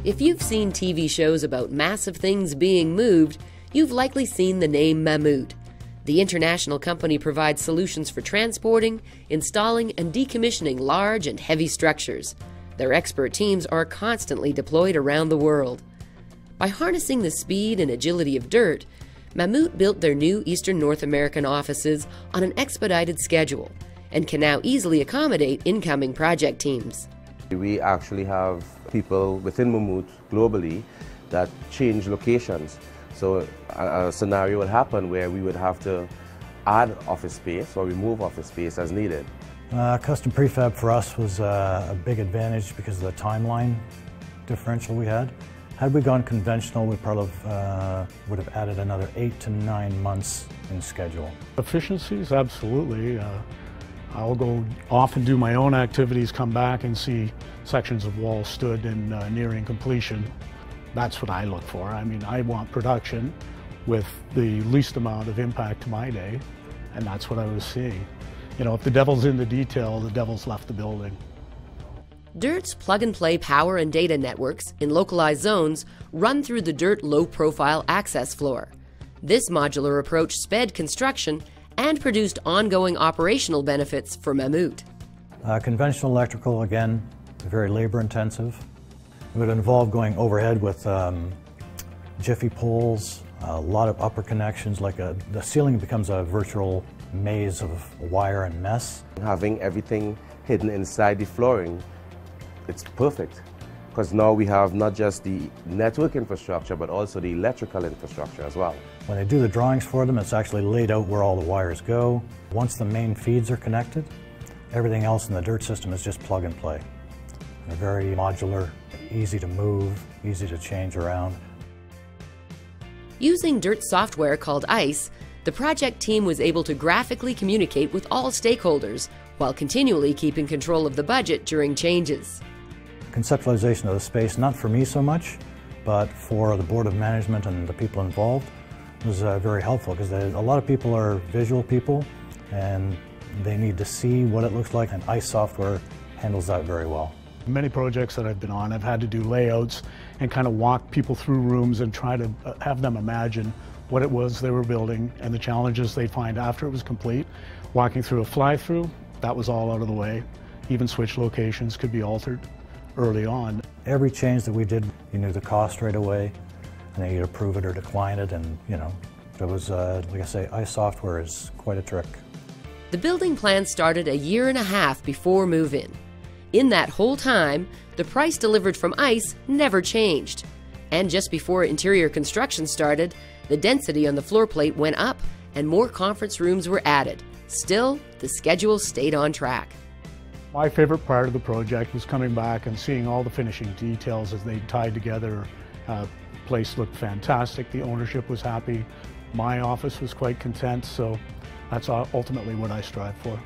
If you've seen TV shows about massive things being moved, you've likely seen the name Mammoet. The international company provides solutions for transporting, installing, and decommissioning large and heavy structures. Their expert teams are constantly deployed around the world. By harnessing the speed and agility of DIRTT, Mammoet built their new Eastern North American offices on an expedited schedule and can now easily accommodate incoming project teams. We actually have people within Mammoet globally that change locations. So a scenario would happen where we would have to add office space or remove office space as needed. Custom prefab for us was a big advantage because of the timeline differential we had. Had we gone conventional, we probably would have added another 8 to 9 months in schedule. Efficiencies, absolutely. I'll go off and do my own activities, come back and see sections of wall stood and nearing completion. That's what I look for. I mean, I want production with the least amount of impact to my day, and that's what I was seeing. You know, if the devil's in the detail, the devil's left the building. DIRTT's plug-and-play power and data networks in localized zones run through the DIRTT low-profile access floor. This modular approach sped construction and produced ongoing operational benefits for Mammoet. Conventional electrical, again, very labor-intensive. It would involve going overhead with jiffy poles, a lot of upper connections, like the ceiling becomes a virtual maze of wire and mess. Having everything hidden inside the flooring, it's perfect, because now we have not just the network infrastructure, but also the electrical infrastructure as well. When they do the drawings for them, it's actually laid out where all the wires go. Once the main feeds are connected, everything else in the DIRTT system is just plug and play. They're very modular, easy to move, easy to change around. Using DIRTT software called ICE, the project team was able to graphically communicate with all stakeholders while continually keeping control of the budget during changes. Conceptualization of the space, not for me so much, but for the board of management and the people involved, was very helpful, because a lot of people are visual people and they need to see what it looks like, and ICE software handles that very well. Many projects that I've been on, I've had to do layouts and kind of walk people through rooms and try to have them imagine what it was they were building and the challenges they'd find after it was complete. Walking through a fly-through, that was all out of the way. Even switch locations could be altered early on. Every change that we did, you knew the cost right away, and then you'd approve it or decline it, and you know, it was, like I say, ICE software is quite a trick. The building plan started a year and a half before move-in. In that whole time, the price delivered from ICE never changed. And just before interior construction started, the density on the floor plate went up and more conference rooms were added. Still, the schedule stayed on track. My favorite part of the project was coming back and seeing all the finishing details as they tied together. Place looked fantastic, the ownership was happy, my office was quite content, so that's ultimately what I strive for.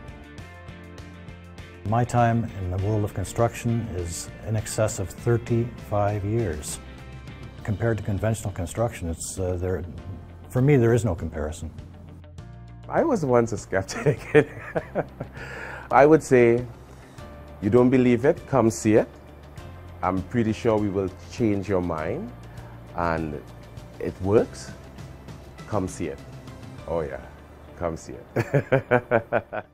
My time in the world of construction is in excess of 35 years. Compared to conventional construction, it's, for me, there is no comparison. I was once a skeptic. I would say, you don't believe it, come see it. I'm pretty sure we will change your mind, and it works. Come see it. Oh yeah, come see it.